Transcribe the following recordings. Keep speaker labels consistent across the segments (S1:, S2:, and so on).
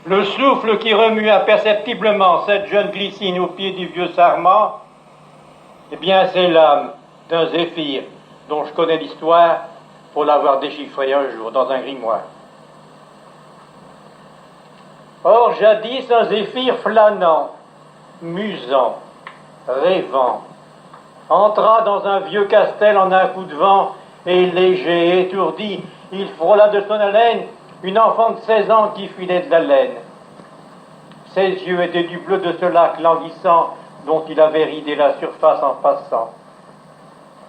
S1: Le souffle qui remue imperceptiblement cette jeune glycine au pied du vieux sarment, eh bien c'est l'âme d'un zéphyr dont je connais l'histoire pour l'avoir déchiffré un jour dans un grimoire. Or jadis un zéphyr flânant, musant, rêvant, entra dans un vieux castel en un coup de vent, et léger et étourdi, il frôla de son haleine une enfant de 16 ans qui filait de la laine. Ses yeux étaient du bleu de ce lac languissant dont il avait ridé la surface en passant.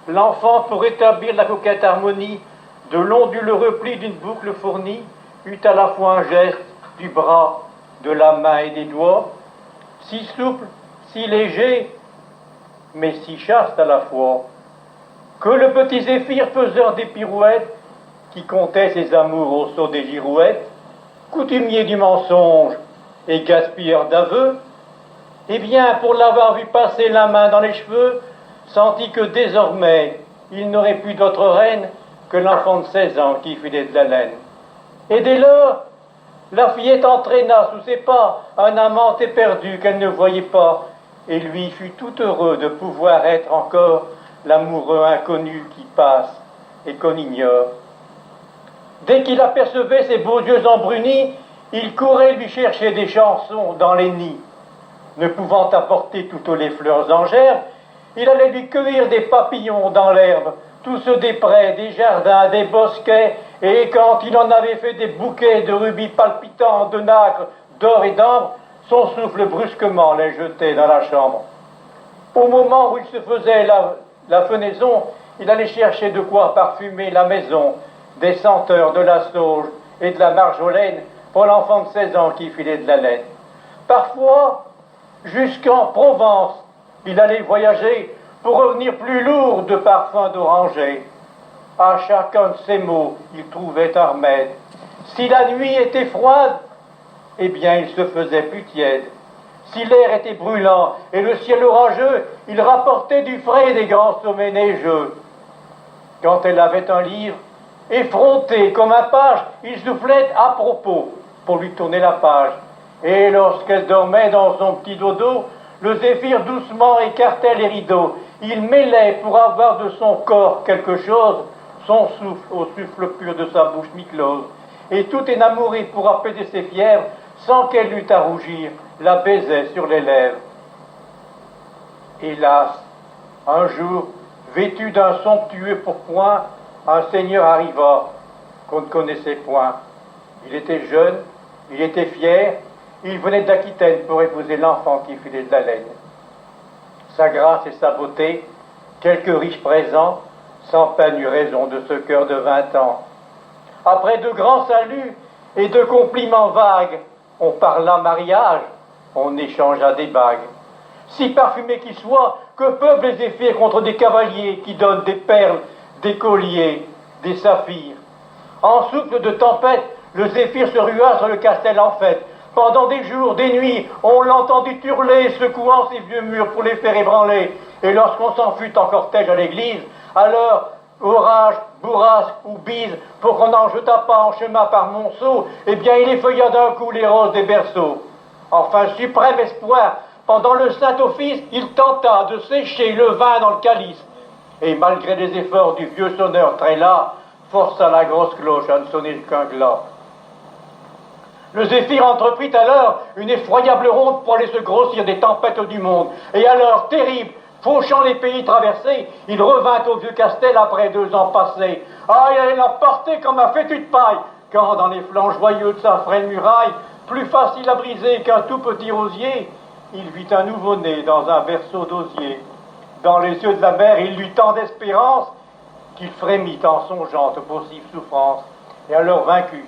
S1: L'enfant, pour établir la coquette harmonie de l'onduleux repli d'une boucle fournie, eut à la fois un geste du bras, de la main et des doigts, si souple, si léger, mais si chaste à la fois, que le petit zéphyr, faiseur des pirouettes, qui comptait ses amours au saut des girouettes, coutumier du mensonge et gaspilleur d'aveux, eh bien, pour l'avoir vu passer la main dans les cheveux, sentit que désormais, il n'aurait plus d'autre reine que l'enfant de 16 ans qui filait de la laine. Et dès lors, la fillette entraîna sous ses pas un amant éperdu qu'elle ne voyait pas, et lui fut tout heureux de pouvoir être encore l'amoureux inconnu qui passe et qu'on ignore. Dès qu'il apercevait ses beaux yeux embrunis, il courait lui chercher des chansons dans les nids. Ne pouvant apporter toutes les fleurs en gerbe, il allait lui cueillir des papillons dans l'herbe, tous ceux des prés, des jardins, des bosquets, et quand il en avait fait des bouquets de rubis palpitants, de nacre, d'or et d'ambre, son souffle brusquement les jetait dans la chambre. Au moment où il se faisait la fenaison, il allait chercher de quoi parfumer la maison, des senteurs de la sauge et de la marjolaine pour l'enfant de 16 ans qui filait de la laine. Parfois, jusqu'en Provence, il allait voyager pour revenir plus lourd de parfums d'oranger. À chacun de ces mots, il trouvait un remède. Si la nuit était froide, eh bien il se faisait plus tiède. Si l'air était brûlant et le ciel orageux, il rapportait du frais des grands sommets neigeux. Quand elle avait un livre, effronté comme un page, il soufflait à propos pour lui tourner la page. Et lorsqu'elle dormait dans son petit dodo, le zéphyr doucement écartait les rideaux. Il mêlait pour avoir de son corps quelque chose, son souffle au souffle pur de sa bouche mi-close. Et tout énamouré pour apaiser ses fièvres, sans qu'elle eût à rougir, la baisait sur les lèvres. Hélas, un jour, vêtu d'un somptueux pourpoint, un seigneur arriva qu'on ne connaissait point. Il était jeune, il était fier, il venait d'Aquitaine pour épouser l'enfant qui filait de la laine. Sa grâce et sa beauté, quelques riches présents, sans peine eut raison de ce cœur de 20 ans. Après de grands saluts et de compliments vagues, on parla mariage, on échangea des bagues. Si parfumés qu'ils soient, que peuvent les zéphyrs contre des cavaliers qui donnent des perles, des colliers, des saphirs. En souffle de tempête, le zéphyr se rua sur le castel en fête. Pendant des jours, des nuits, on l'entendit hurler, secouant ses vieux murs pour les faire ébranler. Et lorsqu'on s'en fut en cortège à l'église, alors, orage, bourrasque ou bise, pour qu'on n'en jetât pas en chemin par monceau, eh bien il effeuilla d'un coup les roses des berceaux. Enfin, suprême espoir, pendant le Saint-Office, il tenta de sécher le vin dans le calice. Et malgré les efforts du vieux sonneur très las, força la grosse cloche à ne sonner qu'un glas. Le zéphyr entreprit alors une effroyable ronde pour aller se grossir des tempêtes du monde. Et alors, terrible, fauchant les pays traversés, il revint au vieux castel après 2 ans passés. Ah, il allait l'emporter comme un fétu de paille, quand dans les flancs joyeux de sa frêle muraille, plus facile à briser qu'un tout petit rosier, il vit un nouveau-né dans un berceau d'osier. Dans les yeux de la mère, il eut tant d'espérance qu'il frémit en songeant aux possibles souffrances. Et alors vaincu,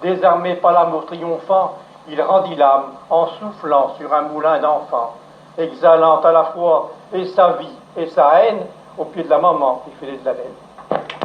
S1: désarmé par l'amour triomphant, il rendit l'âme en soufflant sur un moulin d'enfant, exhalant à la fois et sa vie et sa haine au pied de la maman qui filait de la laine.